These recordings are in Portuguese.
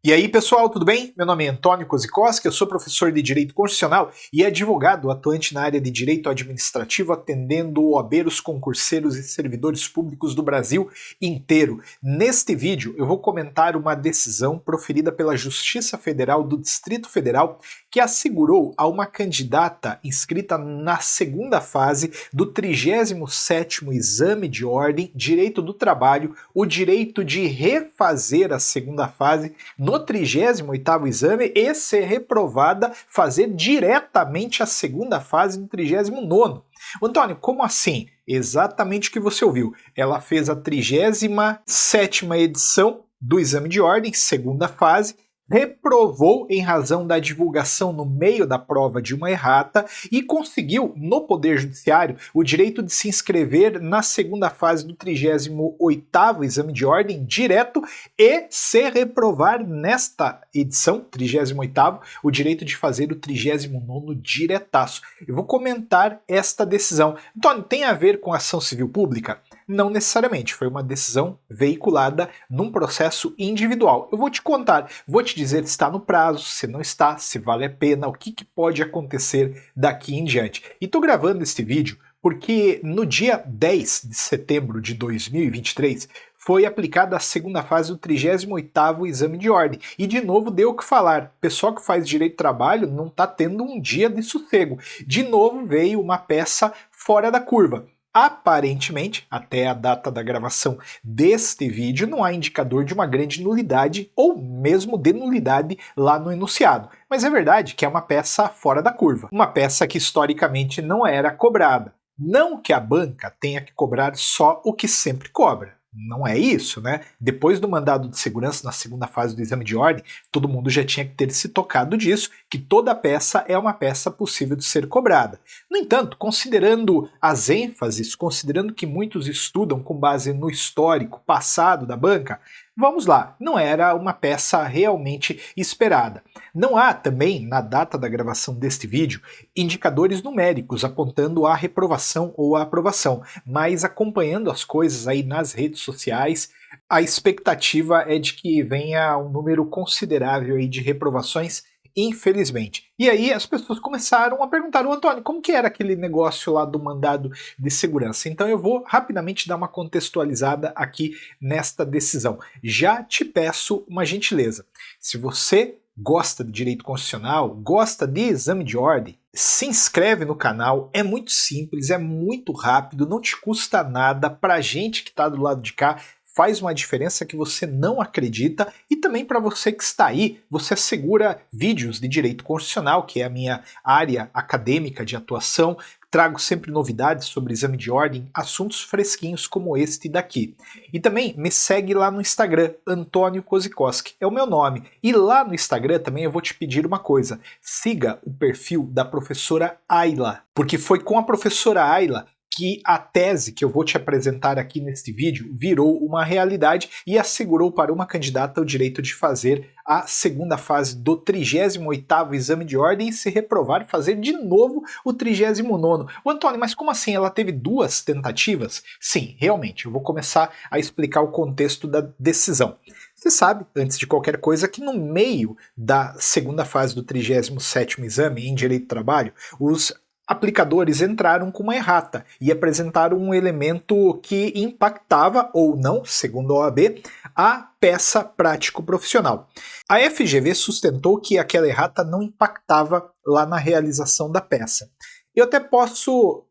E aí, pessoal, tudo bem? Meu nome é Antônio Kozikowski, eu sou professor de Direito Constitucional e advogado atuante na área de Direito Administrativo, atendendo OABeiros, concurseiros e servidores públicos do Brasil inteiro. Neste vídeo, eu vou comentar uma decisão proferida pela Justiça Federal do Distrito Federal que assegurou a uma candidata inscrita na segunda fase do 37º Exame de Ordem, Direito do Trabalho, o direito de refazer a segunda fase no 38º exame e ser reprovada, fazer diretamente a segunda fase no 39º. Antônio, como assim? Exatamente o que você ouviu. Ela fez a 37ª edição do exame de ordem, segunda fase, reprovou em razão da divulgação no meio da prova de uma errata e conseguiu, no Poder Judiciário, o direito de se inscrever na segunda fase do 38º exame de ordem direto e se reprovar nesta edição, 38º, o direito de fazer o 39º diretaço. Eu vou comentar esta decisão. Antônio, tem a ver com ação civil pública? Não necessariamente, foi uma decisão veiculada num processo individual. Eu vou te contar, vou te dizer se está no prazo, se não está, se vale a pena, o que pode acontecer daqui em diante. E estou gravando este vídeo porque no dia 10 de setembro de 2023 foi aplicada a segunda fase do 38º exame de ordem. E de novo deu o que falar, o pessoal que faz direito do trabalho não está tendo um dia de sossego. De novo veio uma peça fora da curva. Aparentemente, até a data da gravação deste vídeo, não há indicador de uma grande nulidade ou mesmo de nulidade lá no enunciado. Mas é verdade que é uma peça fora da curva, uma peça que historicamente não era cobrada. Não que a banca tenha que cobrar só o que sempre cobra. Não é isso, né? Depois do mandado de segurança na segunda fase do exame de ordem, todo mundo já tinha que ter se tocado disso, que toda peça é uma peça possível de ser cobrada. No entanto, considerando as ênfases, considerando que muitos estudam com base no histórico passado da banca, vamos lá, não era uma peça realmente esperada. Não há também, na data da gravação deste vídeo, indicadores numéricos apontando a reprovação ou a aprovação, mas acompanhando as coisas aí nas redes sociais, a expectativa é de que venha um número considerável aí de reprovações, infelizmente. E aí as pessoas começaram a perguntar, Antônio, como que era aquele negócio lá do mandado de segurança? Então eu vou rapidamente dar uma contextualizada aqui nesta decisão. Já te peço uma gentileza. Se você gosta de direito constitucional, gosta de exame de ordem, se inscreve no canal, é muito simples, é muito rápido, não te custa nada, pra gente que está do lado de cá, faz uma diferença que você não acredita, e também para você que está aí, você assegura vídeos de direito constitucional, que é a minha área acadêmica de atuação. Trago sempre novidades sobre exame de ordem, assuntos fresquinhos como este daqui. E também me segue lá no Instagram, Antônio Kozikowski, é o meu nome. E lá no Instagram também eu vou te pedir uma coisa, siga o perfil da professora Ayla, porque foi com a professora Ayla que a tese que eu vou te apresentar aqui neste vídeo virou uma realidade e assegurou para uma candidata o direito de fazer a segunda fase do 38º exame de ordem e se reprovar e fazer de novo o 39º. Antônio, mas como assim? Ela teve duas tentativas? Sim, realmente, eu vou começar a explicar o contexto da decisão. Você sabe, antes de qualquer coisa, que no meio da segunda fase do 37º exame em Direito do Trabalho, os aplicadores entraram com uma errata e apresentaram um elemento que impactava, ou não, segundo a OAB, a peça prático-profissional. A FGV sustentou que aquela errata não impactava lá na realização da peça. Eu até posso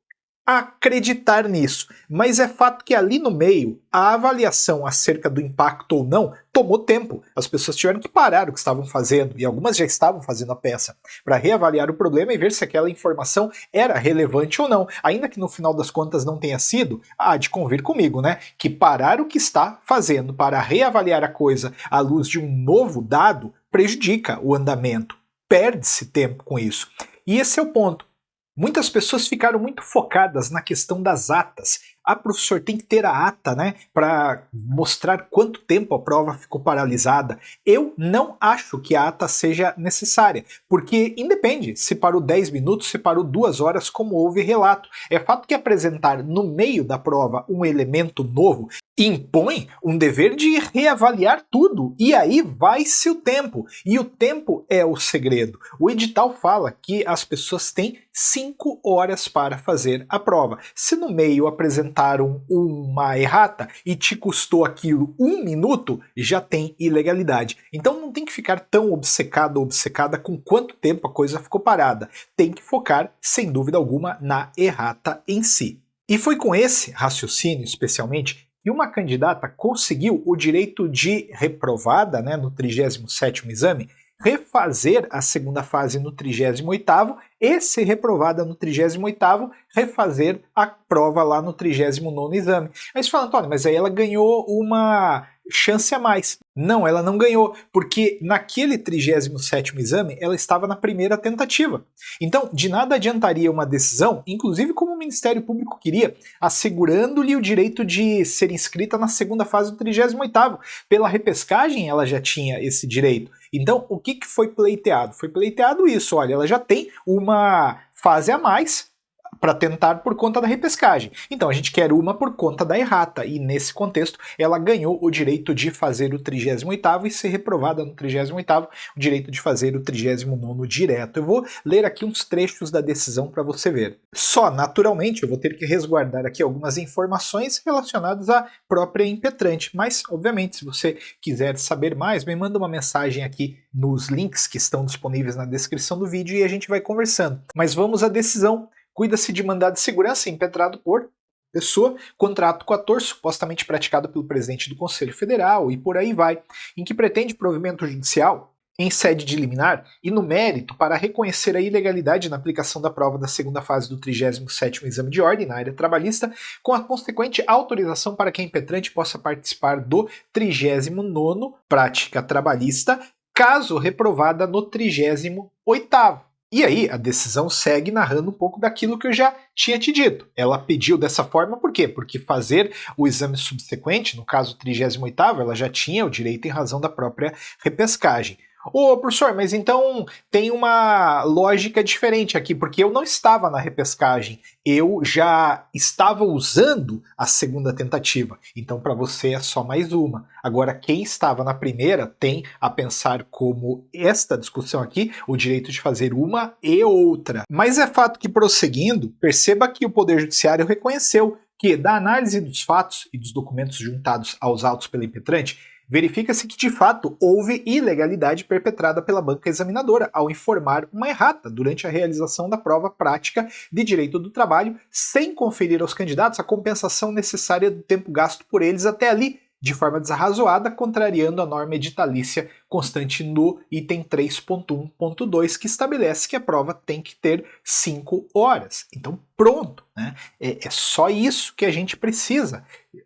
acreditar nisso, mas é fato que ali no meio a avaliação acerca do impacto ou não tomou tempo. As pessoas tiveram que parar o que estavam fazendo, e algumas já estavam fazendo a peça, para reavaliar o problema e ver se aquela informação era relevante ou não. Ainda que no final das contas não tenha sido, há de convir comigo, né? Que parar o que está fazendo para reavaliar a coisa à luz de um novo dado prejudica o andamento. Perde-se tempo com isso. E esse é o ponto. Muitas pessoas ficaram muito focadas na questão das atas. Ah, professor, tem que ter a ata, né, para mostrar quanto tempo a prova ficou paralisada. Eu não acho que a ata seja necessária, porque independe se parou 10 minutos, se parou 2 horas, como houve relato. É fato que apresentar no meio da prova um elemento novo impõe um dever de reavaliar tudo, e aí vai-se o tempo. E o tempo é o segredo. O edital fala que as pessoas têm 5 horas para fazer a prova. Se no meio apresentaram uma errata e te custou aquilo 1 minuto, já tem ilegalidade. Então não tem que ficar tão obcecado ou obcecada com quanto tempo a coisa ficou parada. Tem que focar, sem dúvida alguma, na errata em si. E foi com esse raciocínio, especialmente, que uma candidata conseguiu o direito de, reprovada, né, no 37º exame, refazer a segunda fase no 38º e, se reprovada no 38º, refazer a prova lá no 39º exame. Aí você fala, Antônio, mas aí ela ganhou uma chance a mais. Não, ela não ganhou, porque naquele 37º exame ela estava na primeira tentativa. Então, de nada adiantaria uma decisão, inclusive como o Ministério Público queria, assegurando-lhe o direito de ser inscrita na segunda fase do 38º. Pela repescagem ela já tinha esse direito. Então, o que foi pleiteado? Foi pleiteado isso, olha, ela já tem uma fase a mais para tentar por conta da repescagem. Então a gente quer uma por conta da errata, e nesse contexto ela ganhou o direito de fazer o 38º e ser reprovada no 38º, o direito de fazer o 39º direto. Eu vou ler aqui uns trechos da decisão para você ver. Só, naturalmente, eu vou ter que resguardar aqui algumas informações relacionadas à própria impetrante, mas, obviamente, se você quiser saber mais, me manda uma mensagem aqui nos links que estão disponíveis na descrição do vídeo e a gente vai conversando. Mas vamos à decisão. Cuida-se de mandado de segurança impetrado por pessoa, contrato com ator supostamente praticado pelo presidente do Conselho Federal e por aí vai, em que pretende provimento judicial em sede de liminar e no mérito para reconhecer a ilegalidade na aplicação da prova da segunda fase do 37º exame de ordem na área trabalhista, com a consequente autorização para que a impetrante possa participar do 39º prática trabalhista, caso reprovada no 38º. E aí, a decisão segue narrando um pouco daquilo que eu já tinha te dito. Ela pediu dessa forma por quê? Porque fazer o exame subsequente, no caso 38º, ela já tinha o direito em razão da própria repescagem. Ô, professor, mas então tem uma lógica diferente aqui, porque eu não estava na repescagem, eu já estava usando a segunda tentativa, então para você é só mais uma. Agora, quem estava na primeira tem a pensar como esta discussão aqui, o direito de fazer uma e outra. Mas é fato que, prosseguindo, perceba que o Poder Judiciário reconheceu que, da análise dos fatos e dos documentos juntados aos autos pela impetrante, verifica-se que, de fato, houve ilegalidade perpetrada pela banca examinadora ao informar uma errata durante a realização da prova prática de direito do trabalho, sem conferir aos candidatos a compensação necessária do tempo gasto por eles até ali, de forma desarrazoada, contrariando a norma editalícia constante no item 3.1.2, que estabelece que a prova tem que ter 5 horas. Então, pronto, né? É só isso que a gente precisa.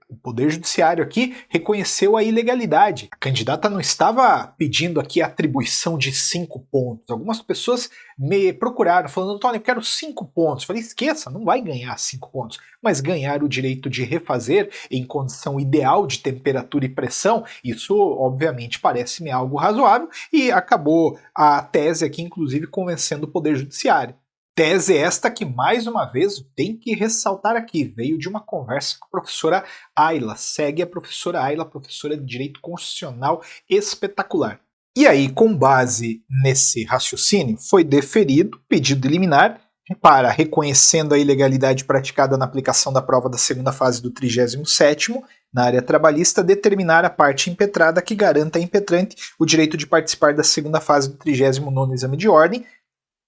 O Poder Judiciário aqui reconheceu a ilegalidade. A candidata não estava pedindo aqui a atribuição de 5 pontos. Algumas pessoas me procuraram falando, Antônio, eu quero 5 pontos. Eu falei, esqueça, não vai ganhar 5 pontos, mas ganhar o direito de refazer em condição ideal de temperatura e pressão, isso obviamente parece-me algo razoável, e acabou a tese aqui, inclusive, convencendo o Poder Judiciário. Tese esta que, mais uma vez, tem que ressaltar aqui, veio de uma conversa com a professora Ayla. Segue a professora Ayla, professora de Direito Constitucional espetacular. E aí, com base nesse raciocínio, foi deferido pedido de liminar para, reconhecendo a ilegalidade praticada na aplicação da prova da segunda fase do 37º, na área trabalhista, determinar a parte impetrada que garanta à impetrante o direito de participar da segunda fase do 39º exame de ordem,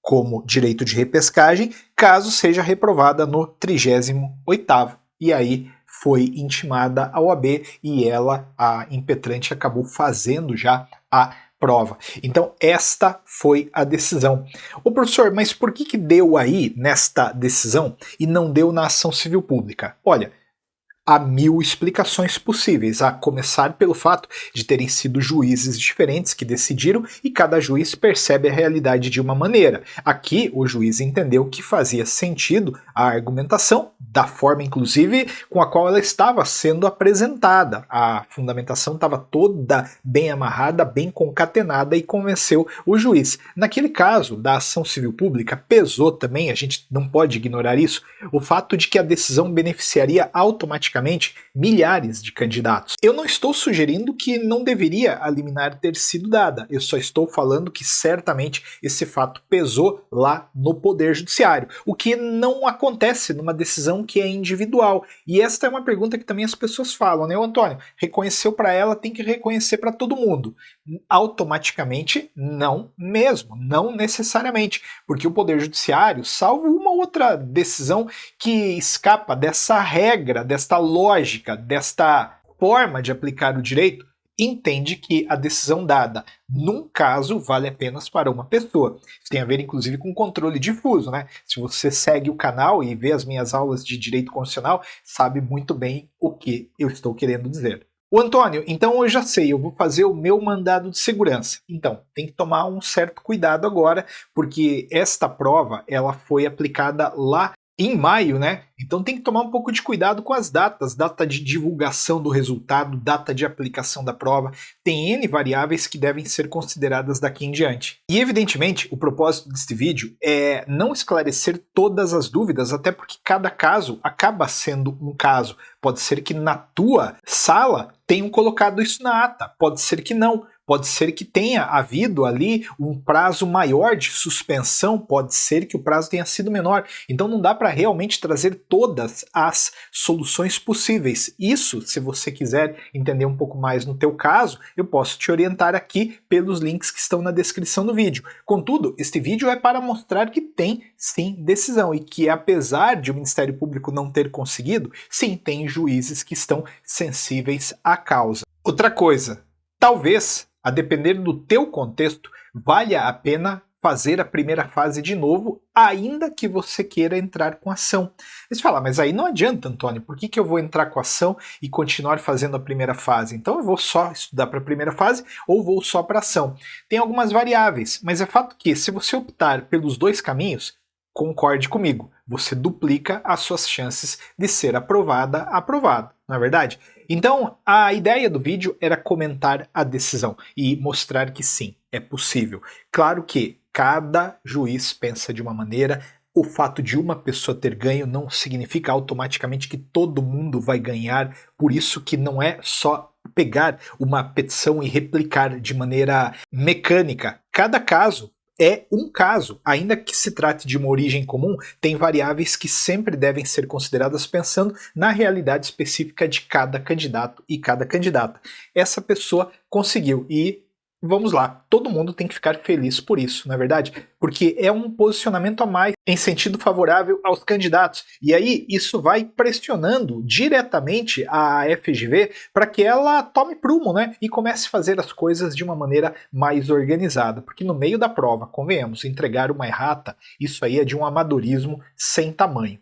como direito de repescagem, caso seja reprovada no 38º. E aí foi intimada a OAB e ela, a impetrante, acabou fazendo já a prova. Então esta foi a decisão. Ô professor, mas por que deu aí nesta decisão e não deu na ação civil pública? Olha, há 1000 explicações possíveis, a começar pelo fato de terem sido juízes diferentes que decidiram e cada juiz percebe a realidade de uma maneira. Aqui, o juiz entendeu que fazia sentido a argumentação, da forma, inclusive, com a qual ela estava sendo apresentada. A fundamentação estava toda bem amarrada, bem concatenada e convenceu o juiz. Naquele caso da ação civil pública, pesou também, a gente não pode ignorar isso, o fato de que a decisão beneficiaria automaticamente automaticamente milhares de candidatos. Eu não estou sugerindo que não deveria a liminar ter sido dada, eu só estou falando que certamente esse fato pesou lá no Poder Judiciário, o que não acontece numa decisão que é individual. E esta é uma pergunta que também as pessoas falam, né, Antônio? Reconheceu para ela, tem que reconhecer para todo mundo. Automaticamente, não mesmo, não necessariamente, porque o Poder Judiciário, salvo uma outra decisão que escapa dessa regra, desta lógica, desta forma de aplicar o direito, entende que a decisão dada num caso vale apenas para uma pessoa. Isso tem a ver, inclusive, com controle difuso, né? Se você segue o canal e vê as minhas aulas de direito constitucional, sabe muito bem o que eu estou querendo dizer. O Antônio, então eu já sei, eu vou fazer o meu mandado de segurança. Então, tem que tomar um certo cuidado agora, porque esta prova ela foi aplicada lá em maio, né? Então tem que tomar um pouco de cuidado com as datas, data de divulgação do resultado, data de aplicação da prova, tem N variáveis que devem ser consideradas daqui em diante. E evidentemente o propósito deste vídeo é não esclarecer todas as dúvidas, até porque cada caso acaba sendo um caso. Pode ser que na tua sala tenham colocado isso na ata, pode ser que não. Pode ser que tenha havido ali um prazo maior de suspensão, pode ser que o prazo tenha sido menor. Então não dá para realmente trazer todas as soluções possíveis. Isso, se você quiser entender um pouco mais no teu caso, eu posso te orientar aqui pelos links que estão na descrição do vídeo. Contudo, este vídeo é para mostrar que tem sim decisão e que apesar de o Ministério Público não ter conseguido, sim, tem juízes que estão sensíveis à causa. Outra coisa, talvez, a depender do teu contexto, valha a pena fazer a primeira fase de novo, ainda que você queira entrar com ação. Você fala, mas aí não adianta, Antônio, por que eu vou entrar com ação e continuar fazendo a primeira fase? Então eu vou só estudar para a primeira fase ou vou só para ação? Tem algumas variáveis, mas é fato que se você optar pelos dois caminhos, concorde comigo, você duplica as suas chances de ser aprovado, não é verdade? Então, a ideia do vídeo era comentar a decisão e mostrar que sim, é possível. Claro que cada juiz pensa de uma maneira, o fato de uma pessoa ter ganho não significa automaticamente que todo mundo vai ganhar, por isso que não é só pegar uma petição e replicar de maneira mecânica. Cada caso é um caso, ainda que se trate de uma origem comum, tem variáveis que sempre devem ser consideradas pensando na realidade específica de cada candidato e cada candidata. Essa pessoa conseguiu e vamos lá, todo mundo tem que ficar feliz por isso, não é verdade? Porque é um posicionamento a mais em sentido favorável aos candidatos. E aí isso vai pressionando diretamente a FGV para que ela tome prumo, né? E comece a fazer as coisas de uma maneira mais organizada. Porque no meio da prova, convenhamos, entregar uma errata, isso aí é de um amadorismo sem tamanho.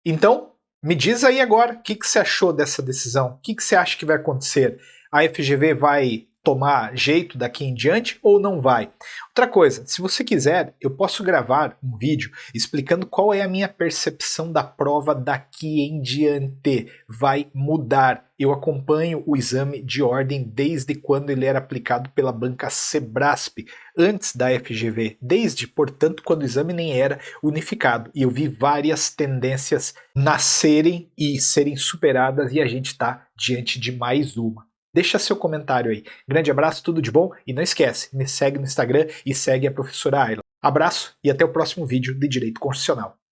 Então, me diz aí agora o que você achou dessa decisão? O que você acha que vai acontecer? A FGV vai tomar jeito daqui em diante ou não vai? Outra coisa, se você quiser, eu posso gravar um vídeo explicando qual é a minha percepção da prova daqui em diante. Vai mudar. Eu acompanho o exame de ordem desde quando ele era aplicado pela banca Sebrasp, antes da FGV, desde, portanto, quando o exame nem era unificado. E eu vi várias tendências nascerem e serem superadas e a gente está diante de mais uma. Deixa seu comentário aí. Grande abraço, tudo de bom e não esquece, me segue no Instagram e segue a professora Ayla. Abraço e até o próximo vídeo de Direito Constitucional.